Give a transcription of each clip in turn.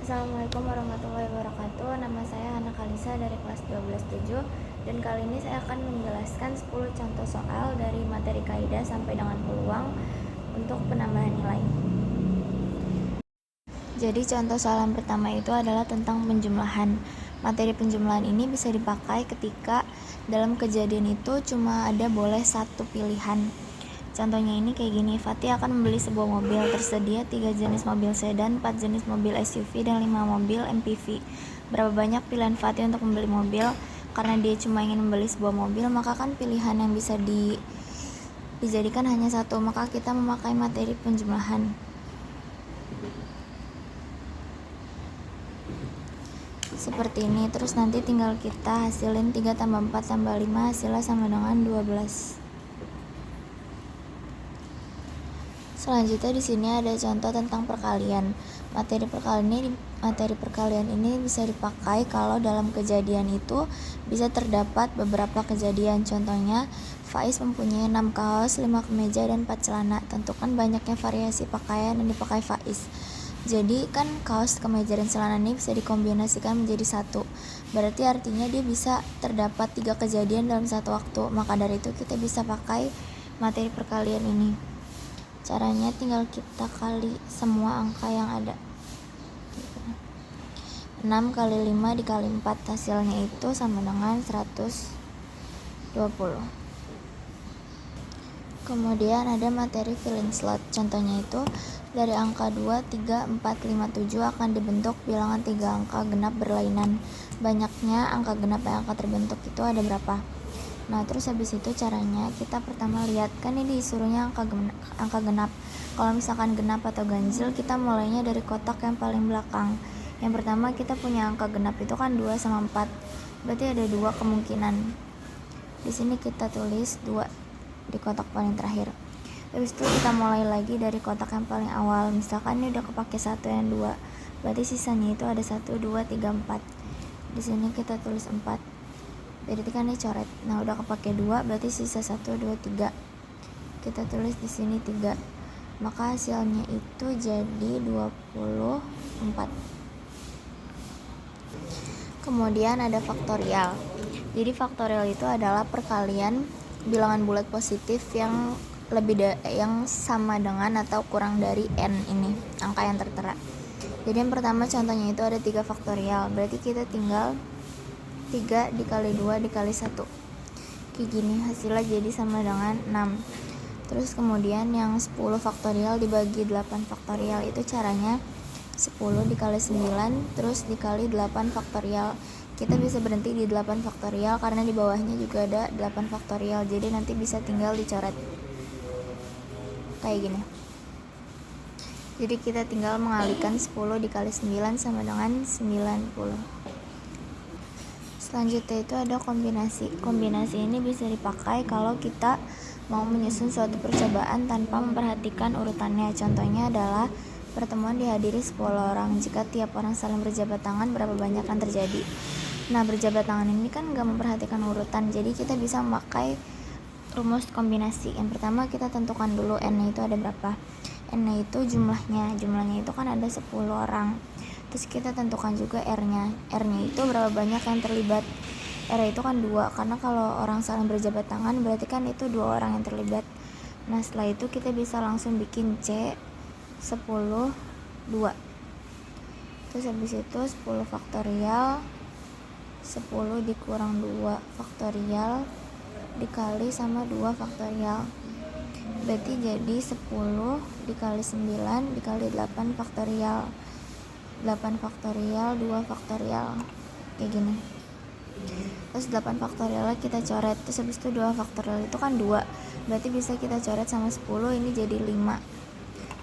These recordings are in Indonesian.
Assalamualaikum warahmatullahi wabarakatuh. Nama saya Hana Kalisa dari kelas 12-7 dan kali ini saya akan menjelaskan 10 contoh soal dari materi kaidah sampai dengan peluang untuk penambahan nilai. Jadi contoh soal yang pertama itu adalah tentang penjumlahan. Materi penjumlahan ini bisa dipakai ketika dalam kejadian itu cuma ada boleh satu pilihan. Contohnya ini kayak gini, Fatih akan membeli sebuah mobil, tersedia 3 jenis mobil sedan, 4 jenis mobil SUV, dan 5 mobil MPV. Berapa banyak pilihan Fatih untuk membeli mobil? Karena dia cuma ingin membeli sebuah mobil, maka kan pilihan yang bisa dijadikan hanya satu, maka kita memakai materi penjumlahan. Seperti ini, terus nanti tinggal kita hasilin 3 tambah 4 tambah 5, hasilnya sama dengan 12. Selanjutnya di sini ada contoh tentang perkalian. Materi perkalian ini bisa dipakai kalau dalam kejadian itu bisa terdapat beberapa kejadian. Contohnya, Faiz mempunyai 6 kaos, 5 kemeja, dan 4 celana. Tentukan banyaknya variasi pakaian yang dipakai Faiz. Jadi kan kaos, kemeja, dan celana ini bisa dikombinasikan menjadi satu. Berarti artinya dia bisa terdapat 3 kejadian dalam satu waktu. Maka dari itu kita bisa pakai materi perkalian ini. Caranya tinggal kita kali semua angka yang ada. 6 kali 5 dikali 4, hasilnya itu sama dengan 120. Kemudian ada materi filling slot. Contohnya itu dari angka 2, 3, 4, 5, 7 akan dibentuk bilangan 3 angka genap berlainan. Banyaknya angka genap yang akan terbentuk itu ada berapa? Nah, terus habis itu caranya kita pertama lihat, kan ini disuruhnya angka genap. Kalau misalkan genap atau ganjil, kita mulainya dari kotak yang paling belakang. Yang pertama kita punya angka genap itu kan 2 sama 4. Berarti ada 2 kemungkinan. Di sini kita tulis 2 di kotak paling terakhir. Habis itu kita mulai lagi dari kotak yang paling awal. Misalkan ini udah kepake 1 dan 2. Berarti sisanya itu ada 1, 2, 3, 4. Di sini kita tulis 4. Berarti kan ini coret. Nah, udah kepake 2, berarti sisa 1, 2, 3. Kita tulis di sini 3. Maka hasilnya itu jadi 24. Kemudian ada faktorial. Jadi faktorial itu adalah perkalian bilangan bulat positif yang yang sama dengan atau kurang dari n ini, angka yang tertera. Jadi yang pertama contohnya itu ada 3 faktorial. Berarti kita tinggal 3 dikali 2 dikali 1 kayak gini, hasilnya jadi sama dengan 6. Terus kemudian yang 10 faktorial dibagi 8 faktorial, itu caranya 10 dikali 9 terus dikali 8 faktorial. Kita bisa berhenti di 8 faktorial karena di bawahnya juga ada 8 faktorial, jadi nanti bisa tinggal dicoret kayak gini. Jadi kita tinggal mengalihkan 10 dikali 9 sama dengan 90. Selanjutnya itu ada kombinasi. Kombinasi ini bisa dipakai kalau kita mau menyusun suatu percobaan tanpa memperhatikan urutannya. Contohnya adalah pertemuan dihadiri 10 orang. Jika tiap orang saling berjabat tangan, berapa banyak yang terjadi? Nah, berjabat tangan ini kan gak memperhatikan urutan, jadi kita bisa memakai rumus kombinasi. Yang pertama kita tentukan dulu n-nya itu ada berapa. N-nya itu jumlahnya itu kan ada 10 orang. Terus kita tentukan juga R-nya. R-nya itu berapa banyak yang terlibat. R itu kan 2, karena kalau orang saling berjabat tangan berarti kan itu 2 orang yang terlibat. Nah, setelah itu kita bisa langsung bikin C 10 2. Terus habis itu 10 faktorial 10 dikurang 2 faktorial dikali sama 2 faktorial. Berarti jadi 10 dikali 9 dikali 8 faktorial. 8 faktorial 2 faktorial kayak gini. Terus 8 faktorialnya kita coret. Terus habis itu 2 faktorial itu kan 2, berarti bisa kita coret sama 10, ini jadi 5.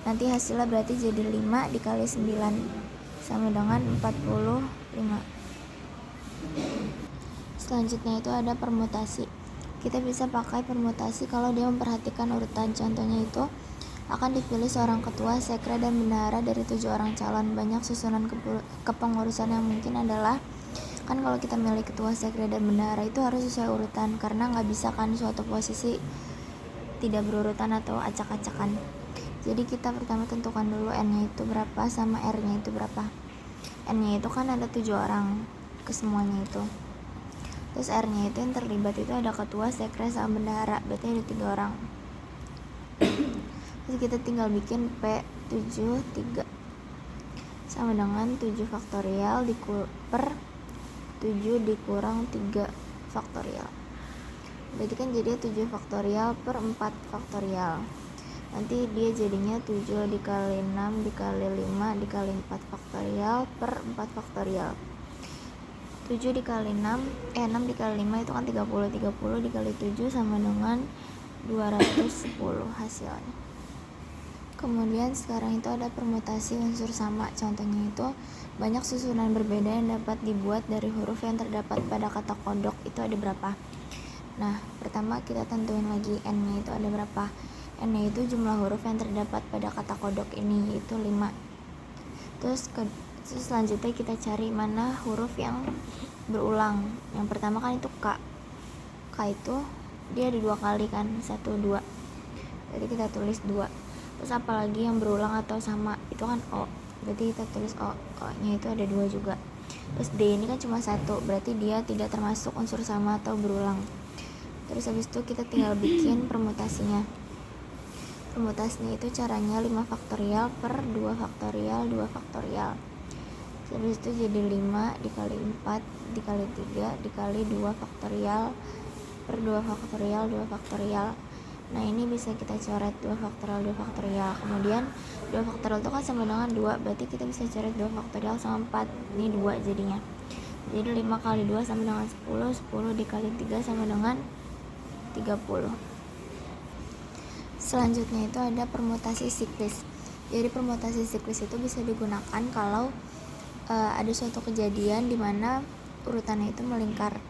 Nanti hasilnya berarti jadi 5 dikali 9 sama dengan 45. Selanjutnya itu ada permutasi. Kita bisa pakai permutasi kalau dia memperhatikan urutan. Contohnya itu akan dipilih seorang ketua, sekre, dan bendahara dari 7 orang calon. Banyak susunan kepengurusan yang mungkin adalah, kan kalau kita milih ketua, sekre, dan bendahara itu harus sesuai urutan, karena nggak bisa kan suatu posisi tidak berurutan atau acak-acakan. Jadi kita pertama tentukan dulu n-nya itu berapa sama r-nya itu berapa. N-nya itu kan ada 7 orang ke semuanya itu. Terus R-nya itu yang terlibat itu ada ketua, sekres, sama bendahara, berarti ada 3 orang. Terus kita tinggal bikin P73 sama dengan 7 faktorial per 7 dikurang 3 faktorial. Berarti kan jadi 7 faktorial per 4 faktorial. Nanti dia jadinya 7 dikali 6 dikali 5 dikali 4 faktorial per 4 faktorial. 7 dikali 6 dikali 5 itu kan 30 dikali 7 sama dengan 210 hasilnya. Kemudian sekarang itu ada permutasi unsur sama. Contohnya itu banyak susunan berbeda yang dapat dibuat dari huruf yang terdapat pada kata kodok. Itu ada berapa? Nah, pertama kita tentuin lagi N-nya itu ada berapa. N-nya itu jumlah huruf yang terdapat pada kata kodok ini, yaitu 5. Terus selanjutnya kita cari mana huruf yang berulang. Yang pertama kan itu K. K itu dia ada 2 kali kan, 1, 2. Jadi kita tulis 2. Terus apalagi yang berulang atau sama itu kan O, berarti kita tulis O. O-nya itu ada 2 juga. Terus D ini kan cuma 1, berarti dia tidak termasuk unsur sama atau berulang. Terus habis itu kita tinggal bikin permutasinya. Permutasinya itu caranya 5 faktorial per 2 faktorial 2 faktorial. Terus habis itu jadi 5 dikali 4 dikali 3 dikali 2 faktorial per 2 faktorial 2 faktorial. Nah, ini bisa kita coret 2 faktorial 2 faktorial. Kemudian 2 faktorial itu kan sama dengan 2, berarti kita bisa coret 2 faktorial sama 4. Ini 2 jadinya. Jadi 5 kali 2 sama dengan 10, 10 dikali 3 sama dengan 30. Selanjutnya itu ada permutasi siklis. Jadi permutasi siklis itu bisa digunakan kalau ada suatu kejadian di mana urutannya itu melingkar.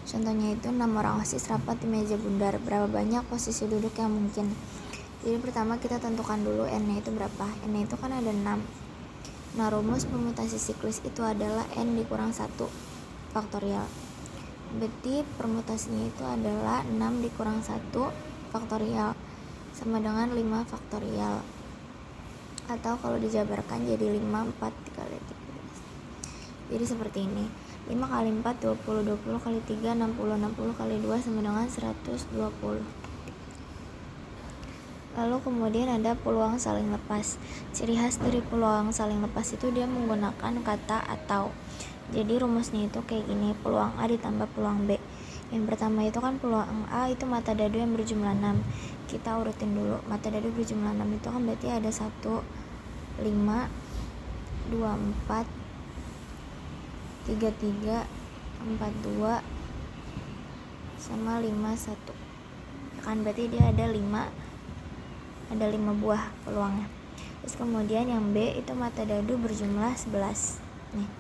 Contohnya itu 6 orang OSIS rapat di meja bundar. Berapa banyak posisi duduk yang mungkin? Jadi pertama kita tentukan dulu N-nya itu berapa. N-nya itu kan ada 6. Nah, rumus permutasi siklis itu adalah N dikurang 1 faktorial. Berarti permutasinya itu adalah 6 dikurang 1 faktorial sama dengan 5 faktorial. Atau kalau dijabarkan jadi 5, 4 dikali 13. Jadi seperti ini. 5 kali 4 20, 20 kali 3 60, 60 kali 2 sama dengan 120. Lalu kemudian ada peluang saling lepas. Ciri khas dari peluang saling lepas itu dia menggunakan kata atau. Jadi rumusnya itu kayak gini, peluang A ditambah peluang B. Yang pertama itu kan peluang A itu mata dadu yang berjumlah 6. Kita urutin dulu. Mata dadu berjumlah 6 itu kan berarti ada 1, 5, 2, 4, 3, 4, 2 sama 5, 1. Kan berarti dia ada 5 buah peluangnya. Terus kemudian yang B itu mata dadu berjumlah 11. Nih.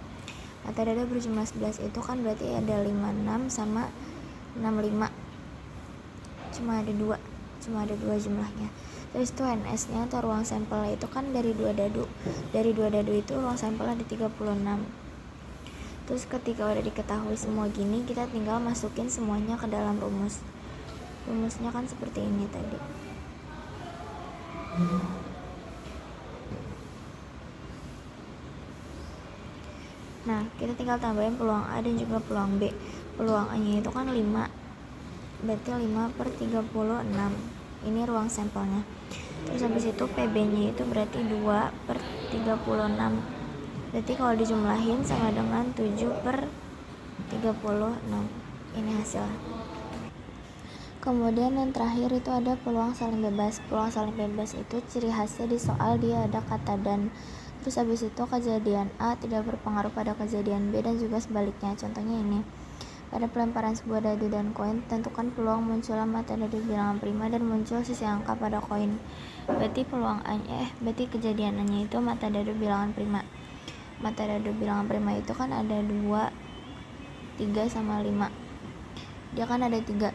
Mata dadu berjumlah 11 itu kan berarti ada 5, 6 sama 6, 5. Cuma ada 2 jumlahnya. Terus itu NS-nya atau ruang sampelnya itu kan dari 2 dadu. Dari 2 dadu itu ruang sampel ada 36. Terus ketika udah diketahui semua gini, kita tinggal masukin semuanya ke dalam rumus. Rumusnya kan seperti ini tadi. Nah, kita tinggal tambahin peluang A dan juga peluang B. Peluang A-nya itu kan 5. Berarti 5 per 36. Ini ruang sampelnya. Terus habis itu PB-nya itu berarti 2 per 36. Berarti kalau dijumlahin sama dengan 7 per 36. Ini hasilnya. Kemudian yang terakhir itu ada peluang saling bebas. Peluang saling bebas itu ciri khasnya di soal dia ada kata dan. Terus habis itu kejadian A tidak berpengaruh pada kejadian B dan juga sebaliknya. Contohnya ini. Pada pelemparan sebuah dadu dan koin, tentukan peluang munculnya mata dadu bilangan prima dan muncul sisi angka pada koin. Berarti berarti kejadian A-nya itu mata dadu bilangan prima. Mata dadu bilangan prima itu kan ada 2, 3 sama 5. Dia kan ada 3,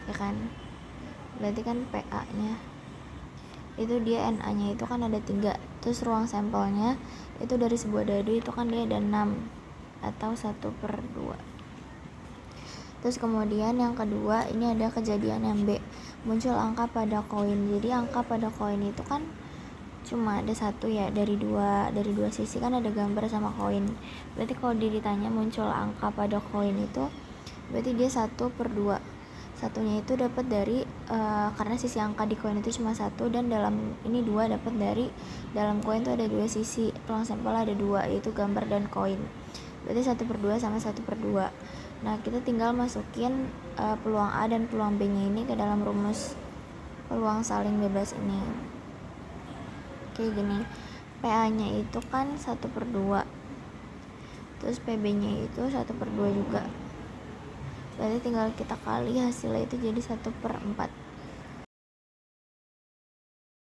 ya kan? Berarti kan PA-nya itu dia NA-nya itu kan ada 3. Terus ruang sampelnya itu dari sebuah dadu itu kan dia ada 6 atau 1 per 2. Terus kemudian yang kedua ini ada kejadian yang B, muncul angka pada koin. Jadi angka pada koin itu kan cuma ada satu ya, dari dua sisi kan ada gambar sama koin. Berarti kalau ditanya muncul angka pada koin itu berarti dia 1/2. Satunya itu dapat dari karena sisi angka di koin itu cuma satu, dan dalam ini 2 dapat dari dalam koin itu ada 2 sisi, ruang sampel ada 2, yaitu gambar dan koin. Berarti 1/2 sama 1/2. Nah, kita tinggal masukin peluang A dan peluang B nya ini ke dalam rumus peluang saling bebas ini. Kayak gini, PA nya itu kan 1/2, terus PB nya itu 1/2 juga. Berarti tinggal kita kali hasilnya itu jadi 1/4.